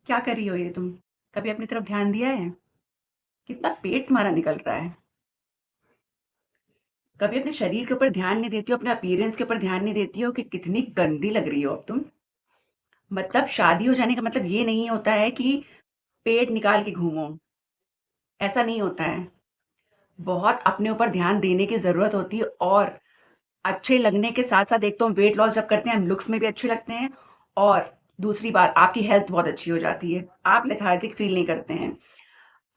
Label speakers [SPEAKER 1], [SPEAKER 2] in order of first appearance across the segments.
[SPEAKER 1] क्या कर रही हो ये तुम? कभी अपनी तरफ ध्यान दिया है? कितना पेट तुम्हारा निकल रहा है। कभी अपने शरीर के ऊपर ध्यान नहीं देती हो, अपने अपीयरेंस के ऊपर ध्यान नहीं देती हो कि कितनी गंदी लग रही हो अब तुम। मतलब शादी हो जाने का मतलब ये नहीं होता है कि पेट निकाल के घूमो। ऐसा नहीं होता है। बहुत अपने ऊपर ध्यान देने की ज़रूरत होती है और अच्छे लगने के साथ-साथ एक तो हम वेट लॉस जब करते हैं, हम लुक्स में भी अच्छे लगते हैं और दूसरी बात आपकी हेल्थ बहुत अच्छी हो जाती है। आप लेथार्जिक फ़ील नहीं करते हैं।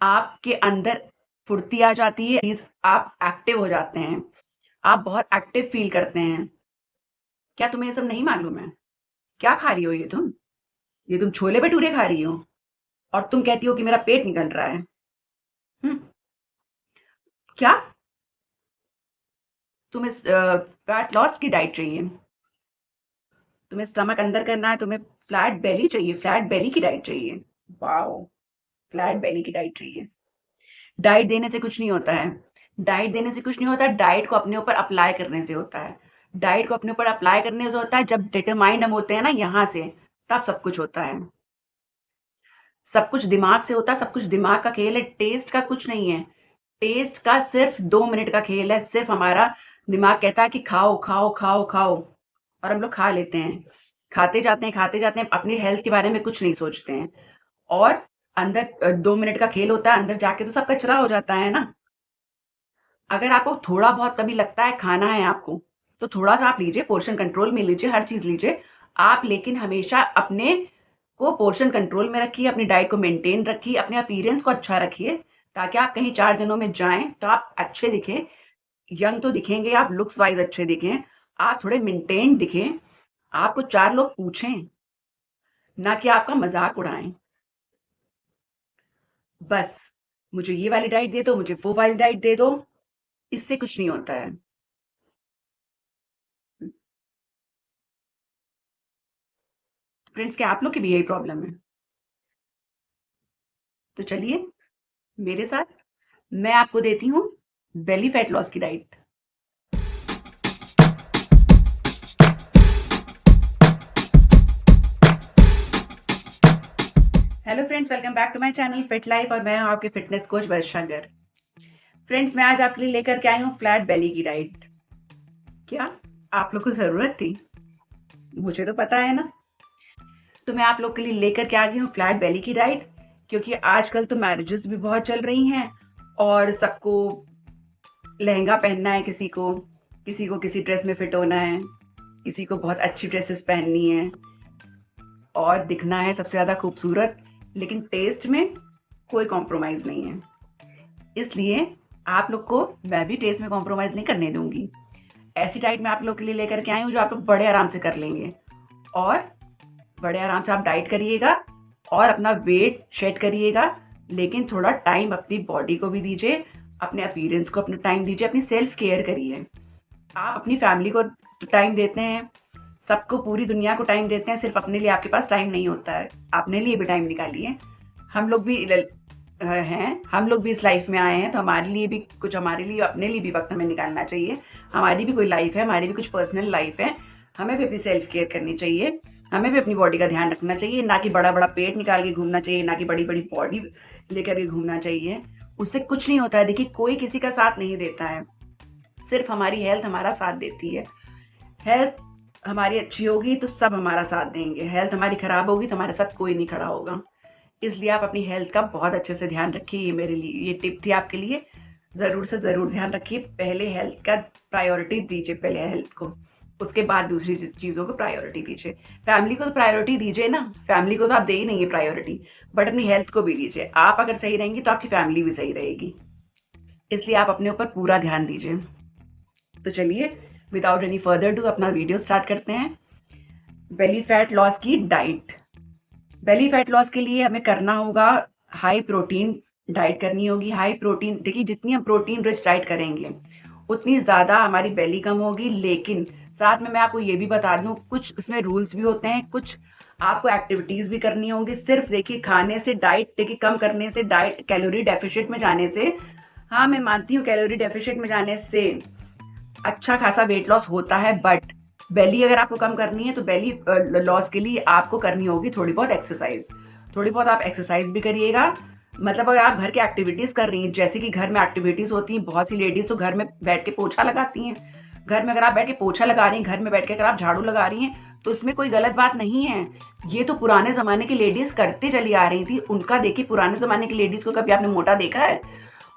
[SPEAKER 1] आपके अंदर फुर्ती आ जाती है, आप एक्टिव हो जाते हैं, आप बहुत एक्टिव फ़ील करते हैं। क्या तुम्हें ये सब नहीं मालूम है? क्या खा रही हो ये तुम? ये तुम छोले-भटूरे खा रही हो और तुम कहती हो कि मेरा पेट निकल रहा है। हुँ, क्या? तुम्हें फैट लॉस की डाइट चाहिए, तुम्हें स्टमक अंदर करना है, तुम्हें फ्लैट बेली चाहिए, फ्लैट बेली की डाइट चाहिए। वॉव! फ्लैट बेली की डाइट चाहिए। डाइट देने से कुछ नहीं होता है। डाइट देने से कुछ नहीं होता, डाइट को अपने ऊपर अप्लाई करने से होता है। डाइट को अपने ऊपर अप्लाई करने से होता है, जब डिटरमाइंड हम होते हैं ना यहाँ से, तब सब कुछ होता है। सब कुछ दिमाग से होता है, सब कुछ दिमाग का खेल है, टेस्ट का कुछ नहीं है। टेस्ट का सिर्फ़ 2 मिनट का खेल है, सिर्फ़ हमारा दिमाग कहता है कि खाओ, खाओ, खाओ, खाओ और हम लोग खा लेते हैं। खाते जाते हैं, अपनी हेल्थ के बारे में कुछ नहीं सोचते हैं और अंदर 2 मिनट का खेल होता है, अंदर जाके तो सब कचरा हो जाता है ना। अगर आपको थोड़ा बहुत कभी लगता है खाना है आपको, तो थोड़ा-सा आप लीजिए, पोर्शन कंट्रोल में लीजिए, हर चीज़ लीजिए। आप लेकिन हमेशा अपने को पोर्शन कंट्रोल में रखिए, अपनी डाइट को मेंटेन रखिए, अपने अपीयरेंस को अच्छा रखिए, ताकि आप कहीं 4 जनों में जाएँ, तो आप अच्छे दिखें, यंग तो दिखेंगे आप, लुक्स वाइज़ अच्छे दिखें, आप थोड़े मेंटेन्ड दिखें, आपको 4 लोग पूछें, ना कि आपका मज़ाक उड़ाएँ। बस, मुझे ये वाली डाइट दे दो, मुझे वो वाली डाइट दे दो, इससे कुछ नहीं होता है। फ्रेंड्स, क्या आप लोग की भी यही प्रॉब्लम है? तो चलिए मेरे साथ, मैं आपको देती हूँ बेली फैट लॉस की diet. Hello friends, welcome back to my channel fit life और मैं हूँ आपकी fitness coach Varsha Garg. Friends, मैं आज आपके लिए लेकर के आई हूँ फ्लैट बेली की डाइट। क्या आप लोग को ज़रूरत थी? मुझे तो पता है ना। तो मैं आप लोग के लिए लेकर के आ गई हूँ फ्लैट बेली की डाइट, क्योंकि आजकल तो मैरिजेस भी बहुत चल रही हैं और सबको लहंगा पहनना है, किसी को किसी ड्रेस में फिट होना है, किसी को बहुत अच्छी ड्रेसेस पहननी है और दिखना है सबसे ज़्यादा खूबसूरत, लेकिन टेस्ट में कोई कॉम्प्रोमाइज़ नहीं है। इसलिए आप लोग को मैं भी टेस्ट में कॉम्प्रोमाइज़ नहीं करने दूँगी। ऐसी डाइट मैं आप लोग के लिए लेकर के आई हूँ जो आप लोग बड़े आराम से कर लेंगे और बड़े आराम से आप डाइट करिएगा और अपना वेट शेड करिएगा, लेकिन थोड़ा टाइम अपनी बॉडी को भी दीजिए, अपने अपीयरेंस को अपना टाइम दीजिए, अपनी सेल्फ केयर करिए। आप अपनी फैमिली को टाइम देते हैं, सबको पूरी दुनिया को टाइम देते हैं, सिर्फ अपने लिए आपके पास टाइम नहीं होता है। अपने लिए भी टाइम निकालिए। हम लोग भी हैं, हम लोग भी इस लाइफ में आए हैं, तो हमारे लिए भी कुछ, हमारे लिए अपने लिए भी वक्त हमें निकालना चाहिए। हमारी भी कोई लाइफ है, हमारी भी कुछ पर्सनल लाइफ है, हमें भी अपनी सेल्फ केयर करनी चाहिए, हमें भी अपनी बॉडी का ध्यान रखना चाहिए, ना कि बड़ा बड़ा पेट निकाल के घूमना चाहिए, ना कि बड़ी बड़ी बॉडी लेकर के घूमना चाहिए। उससे कुछ नहीं होता है। देखिए, कोई किसी का साथ नहीं देता है, सिर्फ हमारी हेल्थ हमारा साथ देती है। हेल्थ हमारी अच्छी होगी तो सब हमारा साथ देंगे, हेल्थ हमारी खराब होगी तो हमारे साथ कोई नहीं खड़ा होगा। इसलिए आप अपनी हेल्थ का बहुत अच्छे से ध्यान रखिए। ये मेरे लिए ये टिप थी आपके लिए, ज़रूर से ज़रूर ध्यान रखिए। पहले हेल्थ का प्रायोरिटी दीजिए, पहले हेल्थ को, उसके बाद दूसरी चीज़ों को प्रायोरिटी दीजिए। फैमिली को तो प्रायोरिटी दीजिए ना, फैमिली को तो आप दे ही नहीं है प्रायोरिटी, बट अपनी हेल्थ को भी दीजिए। आप अगर सही रहेंगी तो आपकी फैमिली भी सही रहेगी, इसलिए आप अपने ऊपर पूरा ध्यान दीजिए। तो चलिए, विदाउट एनी फर्दर डू अपना वीडियो स्टार्ट करते हैं। बेली फैट लॉस की डाइट। बेली फैट लॉस के लिए हमें करना होगा, हाई प्रोटीन डाइट करनी होगी। हाई प्रोटीन, देखिए जितनी हम प्रोटीन रिच डाइट करेंगे उतनी ज़्यादा हमारी बेली कम होगी, लेकिन साथ में मैं आपको ये भी बता दूं, कुछ इसमें रूल्स भी होते हैं, कुछ आपको एक्टिविटीज़ भी करनी होंगी। सिर्फ देखिए खाने से डाइट, देखिए कम करने से, डाइट कैलोरी डेफिशिट में जाने से, हाँ मैं मानती हूँ कैलोरी डेफिशिट में जाने से अच्छा खासा वेट लॉस होता है, बट बेली अगर आपको कम करनी है तो बेली लॉस के लिए आपको करनी होगी थोड़ी बहुत एक्सरसाइज। थोड़ी बहुत आप एक्सरसाइज भी करिएगा। मतलब अगर आप घर की एक्टिविटीज़ कर रही हैं, जैसे कि घर में एक्टिविटीज़ होती हैं, बहुत सी लेडीज़ तो घर में बैठ के पोछा लगाती हैं। घर में अगर आप बैठ के पोछा लगा रही हैं, घर में बैठ के अगर आप झाड़ू लगा रही हैं, तो इसमें कोई गलत बात नहीं है। ये तो पुराने ज़माने की लेडीज़ करते चली आ रही थी। उनका देखिए, पुराने ज़माने की लेडीज़ को कभी आपने मोटा देखा है?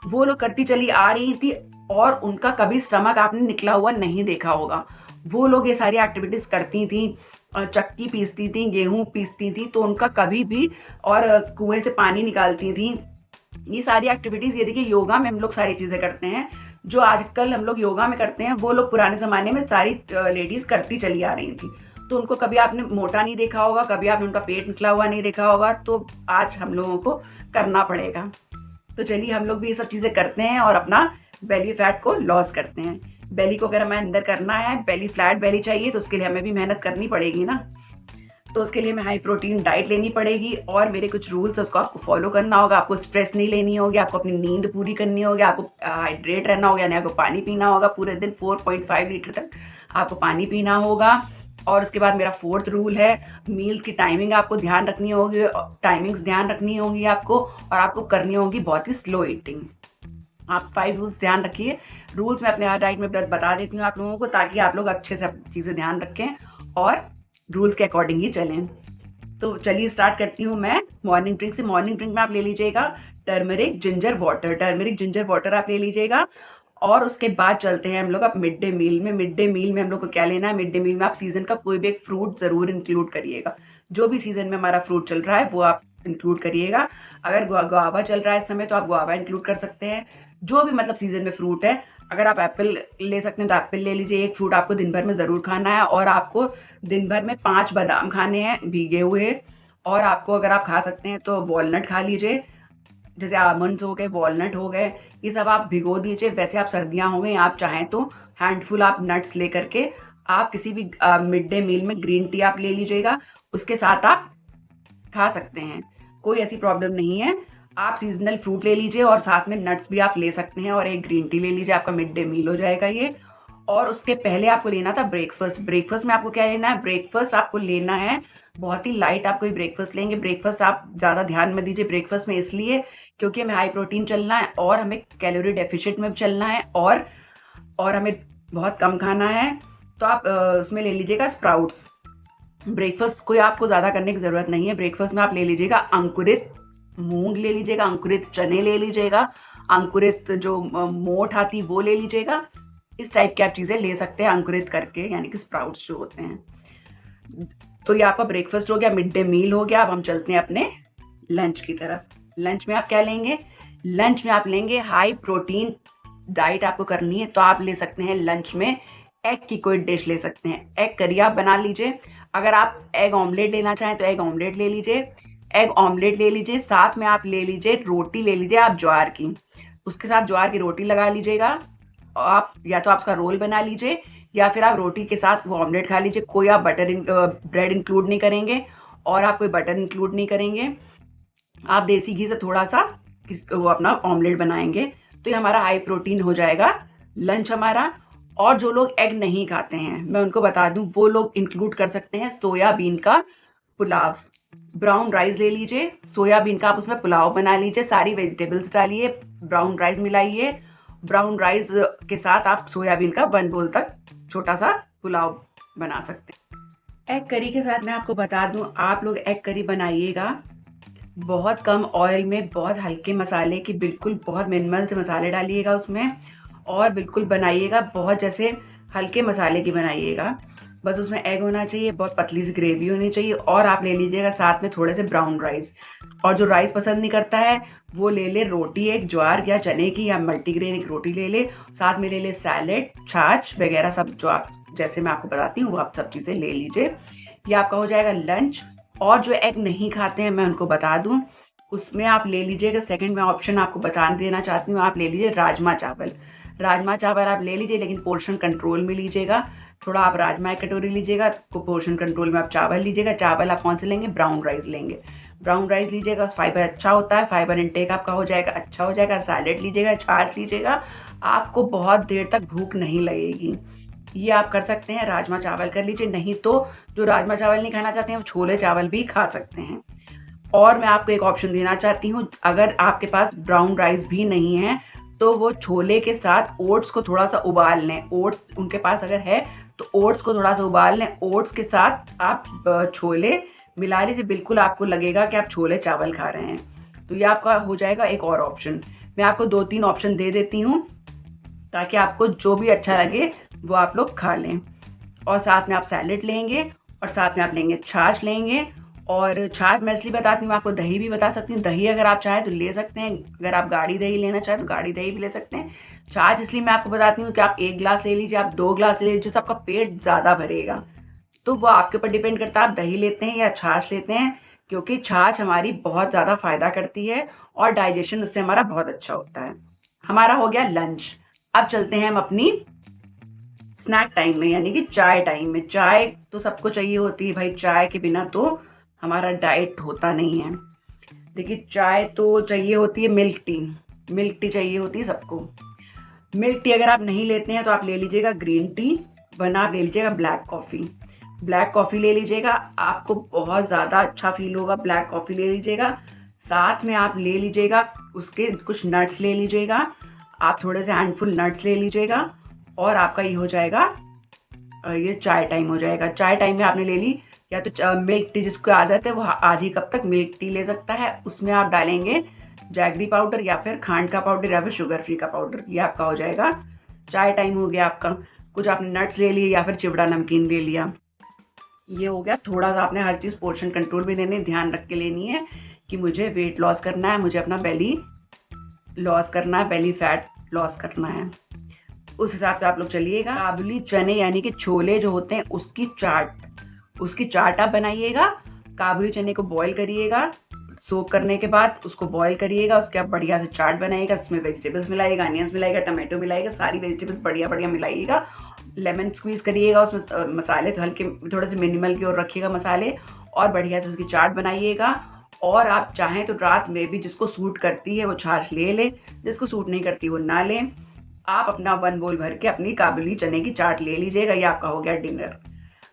[SPEAKER 1] वो लोग करती चली आ रही थी और उनका कभी स्टमक आपने निकला हुआ नहीं देखा होगा। वो लोग ये सारी एक्टिविटीज़ करती थीं, चक्की पीसती थीं, गेहूँ पीसती थीं, तो उनका कभी भी, और कुएँ से पानी निकालती थीं। ये सारी एक्टिविटीज़, ये देखिए योगा में हम लोग सारी चीज़ें करते हैं। जो आजकल हम लोग योगा में करते हैं, वो लोग पुराने ज़माने में सारी लेडीज़ करती चली आ रही थी। तो उनको कभी आपने मोटा नहीं देखा होगा, कभी आपने उनका पेट निकला हुआ नहीं देखा होगा, तो आज हम लोगों को करना पड़ेगा। तो चलिए हम लोग भी ये सब चीज़ें करते हैं और अपना बेली फैट को लॉस करते हैं। बेली को अगर हमें अंदर करना है, बेली फ्लैट बेली चाहिए, तो उसके लिए हमें भी मेहनत करनी पड़ेगी ना। तो उसके लिए हमें हाई प्रोटीन डाइट लेनी पड़ेगी और मेरे कुछ रूल्स उसको आपको फॉलो करना होगा। आपको स्ट्रेस नहीं लेनी होगी, आपको अपनी नींद पूरी करनी होगी, आपको हाइड्रेट रहना होगा, यानी आपको पानी पीना होगा पूरे दिन। 4.5 लीटर तक आपको पानी पीना होगा। और उसके बाद मेरा 4th रूल है, मील की टाइमिंग आपको ध्यान रखनी होगी, टाइमिंग्स ध्यान रखनी होगी आपको, और आपको करनी होगी बहुत ही स्लो ईटिंग। आप 5 रूल्स ध्यान रखिए। रूल्स मैं अपने हर डाइट में बता देती हूँ आप लोगों को, ताकि आप लोग अच्छे से चीज़ें ध्यान रखें और रूल्स के अकॉर्डिंग ही चलें। तो चलिए स्टार्ट करती हूँ मैं मॉर्निंग ड्रिंक से। मॉर्निंग ड्रिंक में आप ले लीजिएगा turmeric ginger water. Turmeric ginger water आप ले लीजिएगा। और उसके बाद चलते हैं हम लोग अब मिड डे मील में। मिड डे मील में हम लोग को क्या लेना है? मिड डे मील में आप सीज़न का कोई भी एक फ्रूट ज़रूर इंक्लूड करिएगा। जो भी सीज़न में हमारा फ्रूट चल रहा है वो आप इंक्लूड करिएगा। अगर गुआवा चल रहा है इस समय, तो आप गुआवा इंक्लूड कर सकते हैं। जो भी मतलब सीज़न में फ्रूट है, अगर आप एप्पल ले सकते हैं तो एप्पल ले लीजिए। एक फ्रूट आपको दिन भर में ज़रूर खाना है, और आपको दिन भर में 5 बादाम खाने हैं भीगे हुए। और आपको अगर आप खा सकते हैं तो वॉलनट खा लीजिए, जैसे आलमंड्स हो गए, वॉलनट हो गए, ये सब आप भिगो दीजिए। वैसे आप सर्दियाँ हो गई, आप चाहें तो हैंडफुल आप नट्स ले करके आप किसी भी मिड डे मील में ग्रीन टी आप ले लीजिएगा, उसके साथ आप खा सकते हैं, कोई ऐसी प्रॉब्लम नहीं है। आप सीजनल फ्रूट ले लीजिए और साथ में नट्स भी आप ले सकते हैं, और एक ग्रीन टी ले लीजिए, आपका मिड डे मील हो जाएगा ये। और उसके पहले आपको लेना था ब्रेकफास्ट। ब्रेकफास्ट में आपको क्या लेना है? ब्रेकफास्ट आपको लेना है बहुत ही लाइट, आप कोई ब्रेकफास्ट लेंगे। ब्रेकफास्ट आप ज़्यादा ध्यान में दीजिए ब्रेकफास्ट में, इसलिए क्योंकि हमें हाई प्रोटीन चलना है और हमें कैलोरी डेफिशिएंट में चलना है, और हमें बहुत कम खाना है। तो आप उसमें ले लीजिएगा स्प्राउट्स। ब्रेकफास्ट कोई आपको ज़्यादा करने की ज़रूरत नहीं है। ब्रेकफास्ट में आप ले लीजिएगा अंकुरित मूंग ले लीजिएगा, अंकुरित चने ले लीजिएगा, अंकुरित जो मोठ आती वो ले लीजिएगा। इस टाइप की आप चीज़ें ले सकते हैं अंकुरित करके, यानी कि स्प्राउट्स जो होते हैं। तो ये आपका ब्रेकफास्ट हो गया, मिड डे मील हो गया। अब हम चलते हैं अपने लंच की तरफ। लंच में आप क्या लेंगे? लंच में आप लेंगे हाई प्रोटीन डाइट आपको करनी है, तो आप ले सकते हैं लंच में एग की कोई डिश ले सकते हैं। एग करी आप बना लीजिए। अगर आप एग ऑमलेट लेना चाहें तो एग ऑमलेट ले लीजिए। एग ऑमलेट ले लीजिए, साथ में आप ले लीजिए रोटी ले लीजिए आप ज्वार की, उसके साथ ज्वार की रोटी लगा लीजिएगा। आप या तो आप उसका रोल बना लीजिए, या फिर आप रोटी के साथ वो ऑमलेट खा लीजिए। कोई आप ब्रेड इंक्लूड नहीं करेंगे, और आप कोई बटर इंक्लूड नहीं करेंगे। आप देसी घी से थोड़ा सा वो अपना ऑमलेट बनाएंगे, तो ये हमारा हाई प्रोटीन हो जाएगा लंच हमारा। और जो लोग एग नहीं खाते हैं, मैं उनको बता दूं, वो लोग इंक्लूड कर सकते हैं सोयाबीन का पुलाव। ब्राउन राइस ले लीजिए, सोयाबीन का आप उसमें पुलाव बना लीजिए, सारी वेजिटेबल्स डालिए, ब्राउन राइस मिलाइए। ब्राउन राइस के साथ आप सोयाबीन का 1 बोल तक छोटा सा पुलाव बना सकते हैं। एग करी के साथ मैं आपको बता दूं, आप लोग एग करी बनाइएगा बहुत कम ऑयल में, बहुत हल्के मसाले की, बिल्कुल बहुत मिनिमल से मसाले डालिएगा उसमें, और बिल्कुल बनाइएगा बहुत जैसे हल्के मसाले की बनाइएगा। बस उसमें एग होना चाहिए, बहुत पतली सी ग्रेवी होनी चाहिए, और आप ले लीजिएगा साथ में थोड़े से ब्राउन राइस। और जो राइस पसंद नहीं करता है वो ले ले रोटी, एक ज्वार या चने की या मल्टीग्रेन एक रोटी ले ले, साथ में ले ले सैलेड, छाछ वगैरह सब, जो आप जैसे मैं आपको बताती हूँ वो आप सब चीज़ें ले लीजिए। ये आपका हो जाएगा लंच। और जो एग नहीं खाते हैं मैं उनको बता दूं, उसमें आप ले लीजिएगा, सेकंड में ऑप्शन आपको बता देना चाहती हूँ, आप ले लीजिए राजमा चावल। राजमा चावल आप ले लीजिए, लेकिन पोर्शन कंट्रोल में लीजिएगा। थोड़ा आप राजमा एक कटोरी लीजिएगा, तो पोर्शन कंट्रोल में आप चावल लीजिएगा। चावल आप कौन से लेंगे? ब्राउन राइस लेंगे। ब्राउन राइस लीजिएगा, फाइबर अच्छा होता है, फाइबर इनटेक आपका हो जाएगा, अच्छा हो जाएगा। सैलेड लीजिएगा, छाछ लीजिएगा, आपको बहुत देर तक भूख नहीं लगेगी। ये आप कर सकते हैं, राजमा चावल कर लीजिए। नहीं तो जो राजमा चावल नहीं खाना चाहते हैं वो छोले चावल भी खा सकते हैं। और मैं आपको एक ऑप्शन देना चाहती हूँ, अगर आपके पास ब्राउन राइस भी नहीं है तो वो छोले के साथ ओट्स को थोड़ा सा उबाल लें। ओट्स उनके पास अगर है तो ओट्स को थोड़ा सा उबाल लें। ओट्स के साथ आप छोले मिला लीजिए, बिल्कुल आपको लगेगा कि आप छोले चावल खा रहे हैं। तो ये आपका हो जाएगा एक और ऑप्शन। मैं आपको 2-3 ऑप्शन दे देती हूँ ताकि आपको जो भी अच्छा लगे वो आप लोग खा लें। और साथ में आप सैलेड लेंगे और साथ में आप लेंगे छाछ लेंगे। और छाछ मैं इसलिए बताती हूँ, आपको दही भी बता सकती हूँ। दही अगर आप चाहें तो ले सकते हैं, अगर आप गाढ़ी दही लेना चाहें तो गाढ़ी दही भी ले सकते हैं। छाछ इसलिए मैं आपको बताती हूँ कि आप 1 ग्लास ले लीजिए, आप 2 ग्लास ले लीजिए, जिससे आपका पेट ज़्यादा भरेगा। तो वो आपके ऊपर डिपेंड करता है आप दही लेते हैं या छाछ लेते हैं, क्योंकि छाछ हमारी बहुत ज़्यादा फ़ायदा करती है और डाइजेशन उससे हमारा बहुत अच्छा होता है। हमारा हो गया लंच। अब चलते हैं हम अपनी स्नैक टाइम में, यानी कि चाय टाइम में। चाय तो सबको चाहिए होती है भाई, चाय के बिना तो हमारा डाइट होता नहीं है। देखिए चाय तो चाहिए होती है, मिल्क टी। मिल्क टी चाहिए होती है सबको। मिल्क टी अगर आप नहीं लेते हैं तो आप ले लीजिएगा ग्रीन टी, वरना आप ले लीजिएगा ब्लैक कॉफ़ी। ब्लैक कॉफ़ी ले लीजिएगा, आपको बहुत ज़्यादा अच्छा फील होगा। ब्लैक कॉफ़ी ले लीजिएगा, साथ में आप ले लीजिएगा उसके कुछ नट्स ले लीजिएगा, आप थोड़े से हैंडफुल नट्स ले लीजिएगा और आपका ये हो जाएगा, ये चाय टाइम हो जाएगा। चाय टाइम में आपने ले ली, या तो मिल्क टी जिसको आदत है वो आधी कप तक मिल्क टी ले सकता है। उसमें आप डालेंगे जैगरी पाउडर या फिर खांड का पाउडर या फिर शुगर फ्री का पाउडर। ये आपका हो जाएगा चाय टाइम हो गया आपका। कुछ आपने नट्स ले लिए या फिर चिवड़ा नमकीन ले लिया, ये हो गया। थोड़ा सा आपने हर चीज़ पोर्शन कंट्रोल भी लेनी, ध्यान रख के लेनी है कि मुझे वेट लॉस करना है, मुझे अपना बेली लॉस करना है, बेली फैट लॉस करना है। उस हिसाब से आप लोग चलिएगा। काबुली चने यानी कि छोले जो होते हैं उसकी चाट आप बनाइएगा। काबुली चने को बॉईल करिएगा, सोक करने के बाद उसको बॉईल करिएगा, उसके आप बढ़िया से चाट बनाइएगा। इसमें वेजिटेबल्स मिलाइएगा, अनियंस मिलाइएगा, टमाटो मिलाइएगा, सारी वेजिटेबल्स बढ़िया बढ़िया मिलाइएगा। लेमन स्क्वीज़ करिएगा, उसमें मसाले तो हल्के थोड़े से मिनिमल की ओर रखिएगा मसाले, और बढ़िया से उसकी चाट बनाइएगा। और आप चाहें तो रात में भी जिसको सूट करती है वो छाछ ले ले, जिसको सूट नहीं करती वो ना लें। आप अपना 1 बोल भर के अपनी काबुली चने की चाट ले लीजिएगा। ये आपका हो गया डिनर।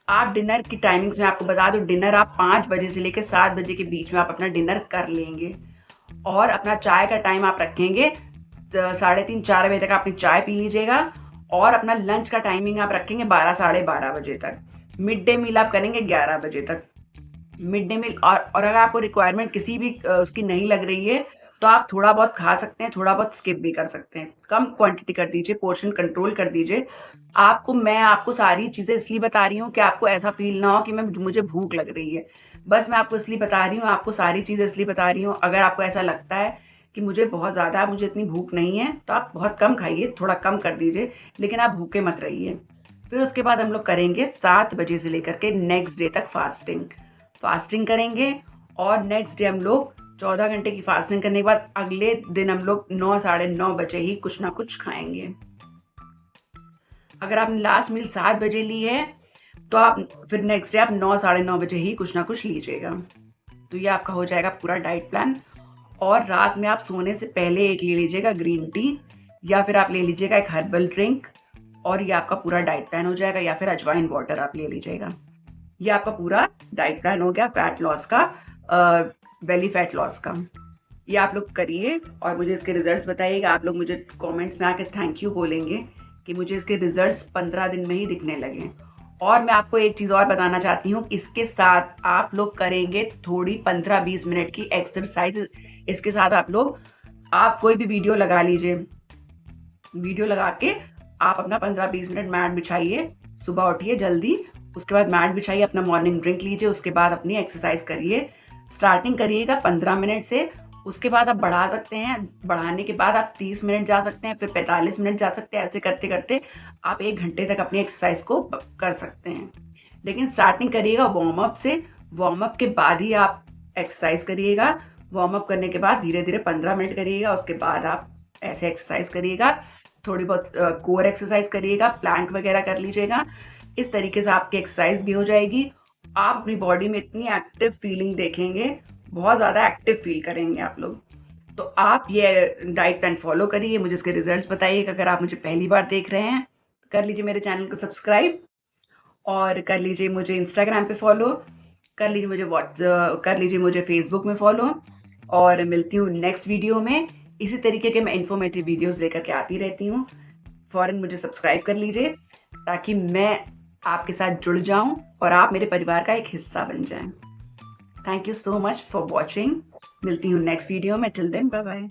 [SPEAKER 1] आप डिनर की टाइमिंग्स में आपको बता दूं, डिनर आप 5 बजे से लेकर 7 बजे के बीच में आप अपना डिनर कर लेंगे। और अपना चाय का टाइम आप रखेंगे 3:30-4 बजे तक अपनी चाय पी लीजिएगा। और अपना लंच का टाइमिंग आप रखेंगे 12 साढ़े 12 बजे तक। मिड डे मील आप करेंगे 11 बजे तक। मिड डे मील, और अगर आपको रिक्वायरमेंट किसी भी उसकी नहीं लग रही है तो आप थोड़ा बहुत खा सकते हैं, थोड़ा बहुत स्किप भी कर सकते हैं। कम क्वांटिटी कर दीजिए, पोर्शन कंट्रोल कर दीजिए। मैं आपको सारी चीज़ें इसलिए बता रही हूँ कि आपको ऐसा फ़ील ना हो कि मुझे भूख लग रही है। बस मैं आपको इसलिए बता रही हूँ, आपको सारी चीज़ें इसलिए बता रही हूँ। अगर आपको ऐसा लगता है कि मुझे बहुत ज़्यादा, मुझे इतनी भूख नहीं है, तो आप बहुत कम खाइए, थोड़ा कम कर दीजिए, लेकिन आप भूखे मत रहिए। फिर उसके बाद हम लोग करेंगे 7 बजे से लेकर के नेक्स्ट डे तक फास्टिंग करेंगे। और नेक्स्ट डे हम लोग 14 घंटे की फास्टिंग करने के बाद अगले दिन हम लोग 9 साढ़े 9 बजे ही कुछ ना कुछ खाएंगे। अगर आपने लास्ट मील 7 बजे ली है तो आप फिर नेक्स्ट डे आप 9 साढ़े 9 बजे ही कुछ ना कुछ लीजिएगा। तो ये आपका हो जाएगा पूरा डाइट प्लान। और रात में आप सोने से पहले एक ले लीजिएगा ग्रीन टी, या फिर आप ले लीजिएगा एक हर्बल ड्रिंक, और ये आपका पूरा डाइट प्लान हो जाएगा। या फिर अजवाइन वाटर आप ले लीजिएगा। ये आपका पूरा डाइट प्लान हो गया फैट लॉस का, बेली फैट लॉस का। ये आप लोग करिए और मुझे इसके रिजल्ट्स बताइएगा। आप लोग मुझे कमेंट्स में आके थैंक यू बोलेंगे कि मुझे इसके रिजल्ट्स 15 दिन में ही दिखने लगे। और मैं आपको एक चीज़ और बताना चाहती हूँ, इसके साथ आप लोग करेंगे थोड़ी 15-20 मिनट की एक्सरसाइज। इसके साथ आप कोई भी वीडियो लगा लीजिए, वीडियो लगा के आप अपना 15-20 मिनट मैट बिछाइए, सुबह उठिए जल्दी, उसके बाद मैट बिछाइए, अपना मॉर्निंग ड्रिंक लीजिए, उसके बाद अपनी एक्सरसाइज करिए। स्टार्टिंग करिएगा 15 मिनट से, उसके बाद आप बढ़ा सकते हैं। बढ़ाने के बाद आप 30 मिनट जा सकते हैं, फिर 45 मिनट जा सकते हैं। ऐसे करते करते आप 1 घंटे तक अपनी एक्सरसाइज को कर सकते हैं। लेकिन स्टार्टिंग करिएगा वार्म अप से, वार्म अप के बाद ही आप एक्सरसाइज करिएगा। वार्म अप करने के बाद धीरे धीरे 15 मिनट करिएगा, उसके बाद आप ऐसे एक्सरसाइज करिएगा। थोड़ी बहुत कोर एक्सरसाइज करिएगा, प्लैंक वगैरह कर लीजिएगा। इस तरीके से आपकी एक्सरसाइज भी हो जाएगी। आप अपनी बॉडी में इतनी एक्टिव फीलिंग देखेंगे, बहुत ज़्यादा एक्टिव फील करेंगे आप लोग। तो आप ये डाइट प्लान फॉलो करिए, मुझे इसके रिजल्ट्स बताइएगा। अगर आप मुझे पहली बार देख रहे हैं कर लीजिए मेरे चैनल को सब्सक्राइब, और कर लीजिए मुझे इंस्टाग्राम पे फॉलो, कर लीजिए मुझे फेसबुक में फॉलो, और मिलती हूँ नेक्स्ट वीडियो में। इसी तरीके के मैं इन्फॉर्मेटिव वीडियोस लेकर के आती रहती हूँ। फ़ौरन मुझे सब्सक्राइब कर लीजिए ताकि मैं आपके साथ जुड़ जाऊं और आप मेरे परिवार का एक हिस्सा बन जाएं। Thank you so much for watching. मिलती हूँ नेक्स्ट वीडियो में। Till then bye bye.